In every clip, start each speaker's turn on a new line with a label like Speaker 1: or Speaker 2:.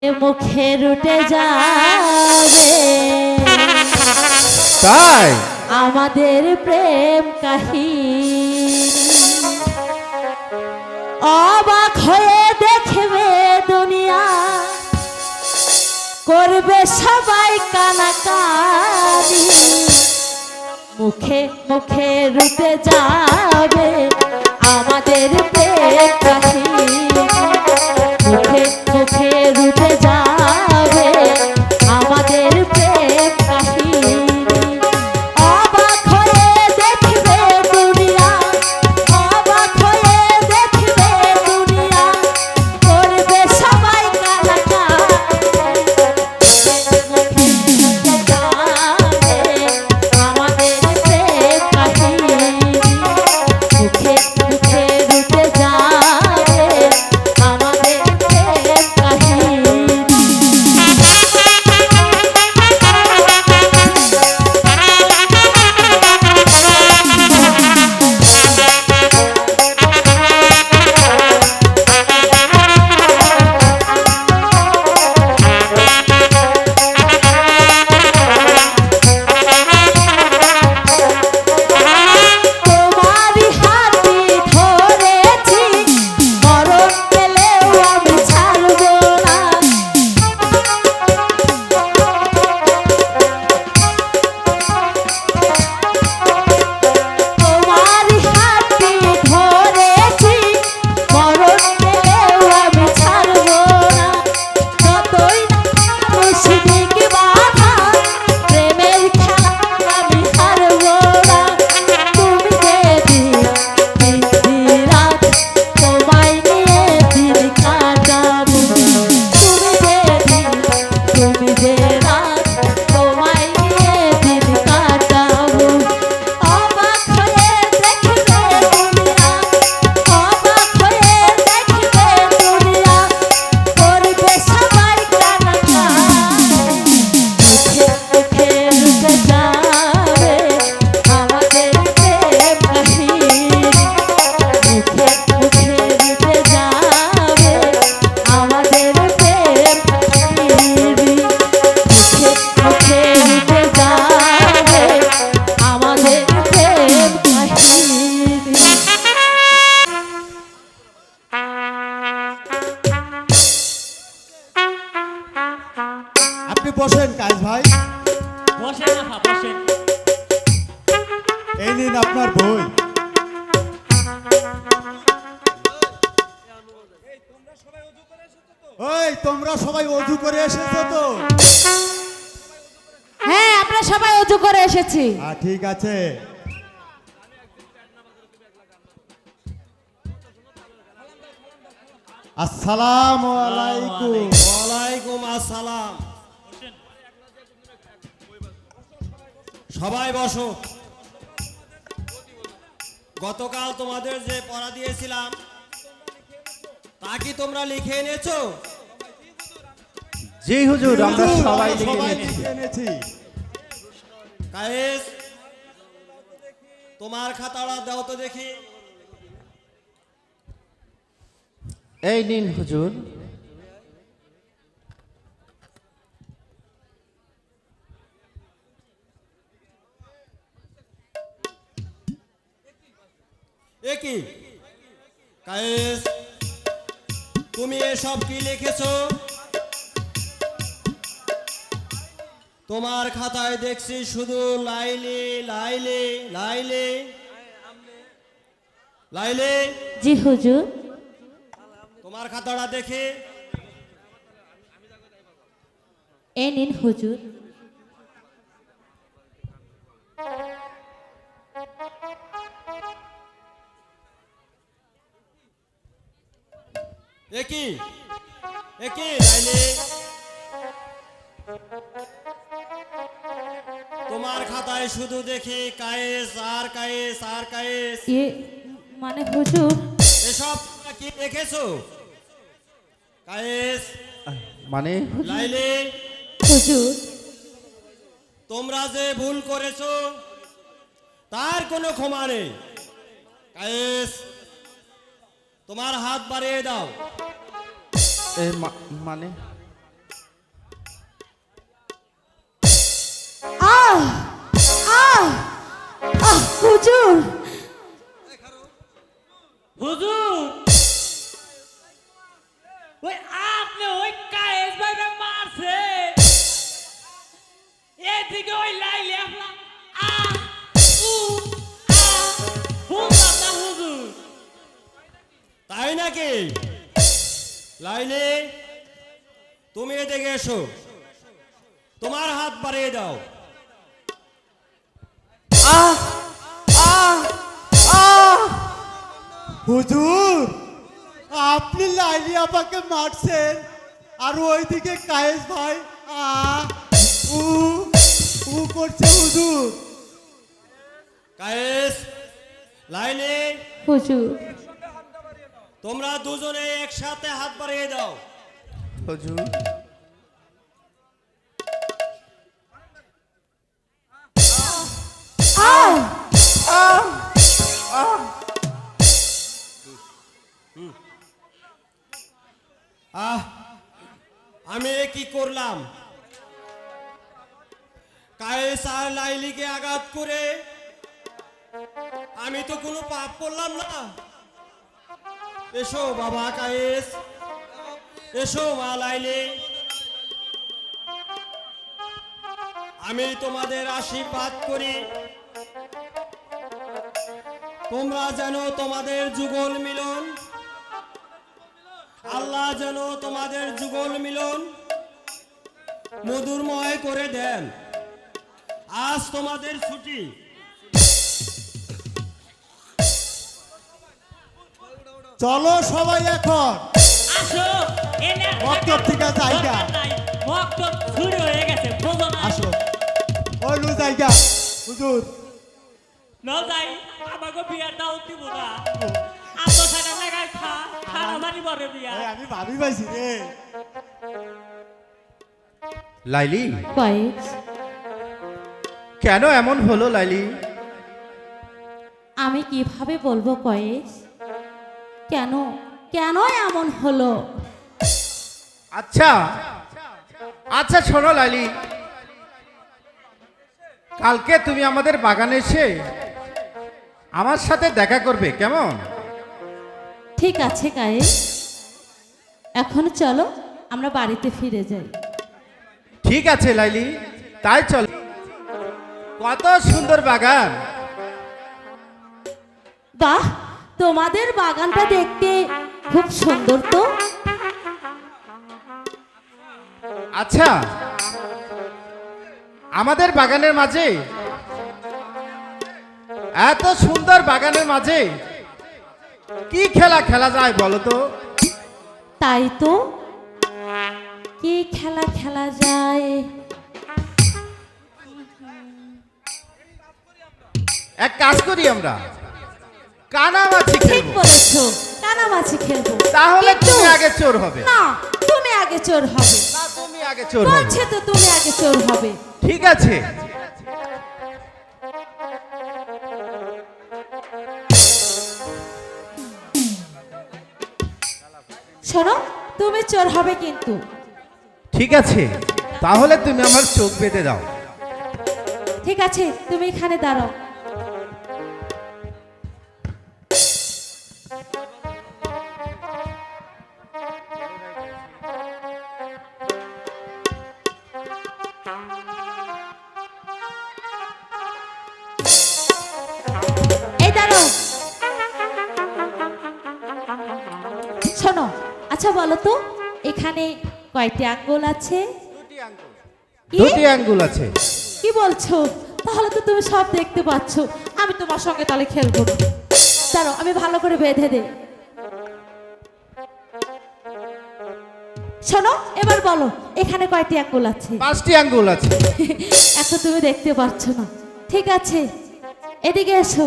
Speaker 1: মুখে রুটে যাবে
Speaker 2: তাই
Speaker 1: আমাদের প্রেম কাহিনী। অবাক হয়ে দেখবে দুনিয়া, করবে সবাই কানাকানি। মুখে মুখে রুটে যাবে আমাদের প্রেম কাহিনী। মুখে মুখে রুটে যাবে আমাদের প্রেম কাহিনী। অবাক হয়ে দেখবে দুনিয়া, অবাক হয়ে দেখবে দুনিয়া, করবে সবাই কানাকানি। মুখে রুটে যাবে আমাদের প্রেম কাহিনী। মুখে মুখে রুটে যাবে আমাদের প্রেম কাহিনী। তোমারই হাতই ধরেছি, মরণ পেলেও আমি ছাড়ব না। তোমারই হাতই ধরেছি, মরণ পেলেও আমি ছাড়ব না। যতই না মুশরিক বাধা, প্রেমের খেলা আমি হারব না। তুমি যে দিন রাত তোমায় নিয়ে দিন কাটাবো। তুমি যে রাত তোমায় নিয়ে দিন কাটাবো। অবাক হয়ে দেখবে দুনিয়া, অবাক হয়ে দেখবে দুনিয়া, করবে সবাই কানাকানি। মুখে মুখে রুটে যাবে আমাদের প্রেম কাহিনী। মুখে মুখে রুটে যাবে আমাদের প্রেম কাহিনী। মুখে মুখে রুটে যাবে আমাদের প্রেম কাহিনী।
Speaker 2: আপনি বসেন কাজ ভাই,
Speaker 3: বসেন না বসেন।
Speaker 2: এই নিন আপনার বই। ওই তোমরা সবাই অজু করে এসেছো তো?
Speaker 1: হ্যাঁ, আমরা সবাই অজু করে এসেছি।
Speaker 2: ঠিক আছে। আসসালামু আলাইকুম।
Speaker 4: ওয়ালাইকুম আসসালাম। সবাই বসো। গতকাল তোমাদের যে পড়া দিয়েছিলাম তা কি তোমরা লিখে এনেছো?
Speaker 2: জি হুজুর, আমরা সবাই
Speaker 4: সবাই
Speaker 2: লিখে এনেছি।
Speaker 4: কায়েস, তোমার খাতাটা দাও তো দেখি।
Speaker 5: এই নিন হুজুর।
Speaker 4: এ কি কায়েস, তুমি এসব কি লিখেছো? তোমার খাতায় দেখছি শুধু লাইলি লাইলি লাইলি লাইলি।
Speaker 1: জি হুজুর।
Speaker 4: তোমার খাতাটা দেখি।
Speaker 1: এই নিন হুজুর।
Speaker 4: একই একই লাইলি, তোমার খাতায় শুধু দেখি কায়েস আর কায়েস আর কায়েস।
Speaker 1: মানে হুজুর,
Speaker 4: এসব কি লিখেছো? কায়েস,
Speaker 5: মানে
Speaker 4: লাইলি,
Speaker 1: হুজুর,
Speaker 4: তোমরা যে ভুল করেছো তার কোনো ক্ষমা নেই। কায়েস, তোমার হাত বাড়িয়ে দাও।
Speaker 5: মানে
Speaker 1: আহ আহ আহ হুজুর
Speaker 3: হুজুর ওই আপনি ওই কায়েস ভাইরা মারছে এদিকে ওই লাইলে আপনার আ উ আ বুঝলাম না হুজুর।
Speaker 4: তাই নাকি? লাইলি, তুমি এদিকে এসো, তোমার হাত বাড়িয়ে দাও।
Speaker 2: হুজুর, আপনি লাইলি আপাকে মারছেন আর ওইদিকে কায়েস ভাই আ উ উ করছে হুজুর।
Speaker 4: কায়েস, লাইলি,
Speaker 1: হুজুর
Speaker 4: তোমরা দুজনে একসাথে হাত বাড়িয়ে দাও।
Speaker 5: হুজুর
Speaker 1: আহ
Speaker 4: আহ, আমি এ কি করলাম? কায়েস আর লাইলিকে আঘাত করে আমি তো কোনো পাপ করলাম না। এসো বাবা কায়েস, এসো মা লাইলি, আমি তোমাদের আশীর্বাদ করি তোমরা যেন তোমাদের যুগল মিলন, আল্লাহ যেন তোমাদের যুগল মিলন মধুরময় করে দেন। আজ তোমাদের ছুটি।
Speaker 2: চলো সবাই এখন
Speaker 3: আসো এনে
Speaker 2: বক্তব্য থেকে জায়গা।
Speaker 3: বক্তব্য শুরু হয়ে গেছে বোঝো না।
Speaker 2: আসো ওই লু জায়গা হুজুর।
Speaker 3: ন যাই আমাকে বিয়ার দাও দিব না আতো সারা লাগাই খানা মারি বড় বিয়া
Speaker 2: এই আমি ভাবি পাইছি রে।
Speaker 5: লাইলি,
Speaker 1: কয়েস
Speaker 5: কেন এমন হলো লাইলি?
Speaker 1: আমি কিভাবে বলবো কয়েস কেন কেন এমন হলো?
Speaker 5: আচ্ছা আচ্ছা শোনো লাইলি, কালকে তুমি আমাদের বাগানে এসে আমার সাথে দেখা করবে, কেমন?
Speaker 1: ঠিক আছে কয়েস, এখন চলো আমরা বাড়িতে ফিরে যাই।
Speaker 5: ঠিক আছে লাইলি, তাই চল। কত সুন্দর বাগান!
Speaker 1: বাহ, তোমাদের বাগানটা দেখতে খুব সুন্দর তো।
Speaker 5: আচ্ছা, আমাদের বাগানের মাঝে, এত সুন্দর বাগানের মাঝে কি খেলা খেলা যায় বলো তো?
Speaker 1: তাই তো, কি খেলা খেলা যায়?
Speaker 5: এক কাজ করি, আমরা কানামাছি
Speaker 1: ঠিক
Speaker 5: খেলবো।
Speaker 1: বলেছো, কানামাছি খেলবো।
Speaker 5: তাহলে
Speaker 1: কিন্তু-
Speaker 5: তুমি আগে চোর হবে।
Speaker 1: না, তুমি আগে চোর হবে।
Speaker 5: না, তুমি আগে চোর হবে।
Speaker 1: বলছে তো তুমি আগে চোর হবে।
Speaker 5: ঠিক আছে,
Speaker 1: শোনো, তুমি চোর হবে কিন্তু।
Speaker 5: ঠিক আছে, তাহলে তুমি আমার চোখ বেঁধে দাও।
Speaker 1: ঠিক আছে, তুমি এখানে দাঁড়াও। এই দাঁড়াও। শোনো, আচ্ছা বলো তো এখানে কয়টি আঙ্গুল আছে? কি?
Speaker 5: দুটি আঙ্গুল আছে।
Speaker 1: কি বলছো? তাহলে তো তুমি সব দেখতে পাচ্ছ। আমি তোমার সঙ্গে তাহলে খেলবো না। দাঁড়াও, আমি ভালো করে বেঁধে দেই। শোনো, এবার বলো এখানে কয়টি আঙ্গুল আছে?
Speaker 5: 5টি আঙ্গুল আছে।
Speaker 1: এখন তুমি দেখতে পাচ্ছ না। ঠিক আছে, এদিকে এসো,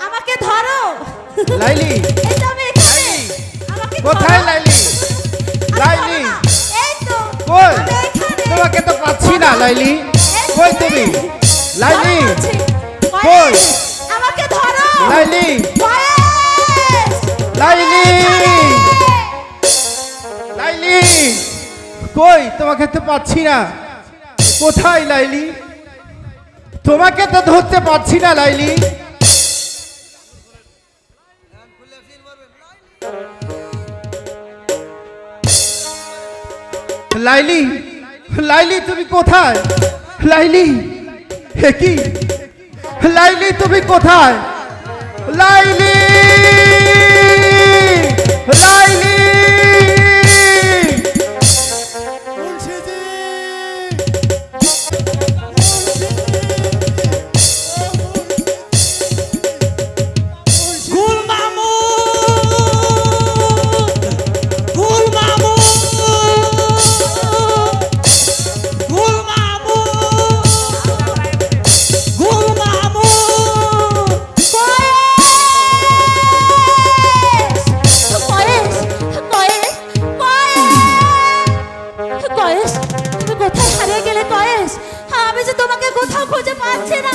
Speaker 1: আমাকে ধরো।
Speaker 5: লাইলি,
Speaker 1: এই তো আমি এখানে। আমাকে
Speaker 5: কোথায়
Speaker 1: ধরো।
Speaker 5: লাইলি?
Speaker 1: আমি
Speaker 5: লাইলি,
Speaker 1: ধরো না। এই তো
Speaker 5: কই?
Speaker 1: আমি এখানে।
Speaker 5: তোমাকে তো পাচ্ছি না লাইলি।
Speaker 1: এই
Speaker 5: কই
Speaker 1: তো
Speaker 5: তুমি?
Speaker 1: এই।
Speaker 5: লাইলি,
Speaker 1: ধরো বলছি।
Speaker 5: কই?
Speaker 1: কয়েস, আমাকে ধরো।
Speaker 5: লাইলি,
Speaker 1: কয়েস,
Speaker 5: লাইলি, লাইলি, কই? তোমাকে তো পাচ্ছি না। কোথায় লাইলি? তোমাকে তো ধরতে পারছি না লাইলি। লাইলি, লাইলি তুমি কোথায়? লাইলি, হে কি? লাইলি তুমি কোথায়? লাইলি, লাইলি!
Speaker 2: মুন্সিজি
Speaker 3: গুল মামু গুল মামু গুল মামু গুল মামু
Speaker 1: কয়েস, কয়েস, কয়েস, তুমি কোথায় হারিয়ে গেলে কয়েস? আমি যে তোমাকে কোথাও খুঁজে পাচ্ছি না।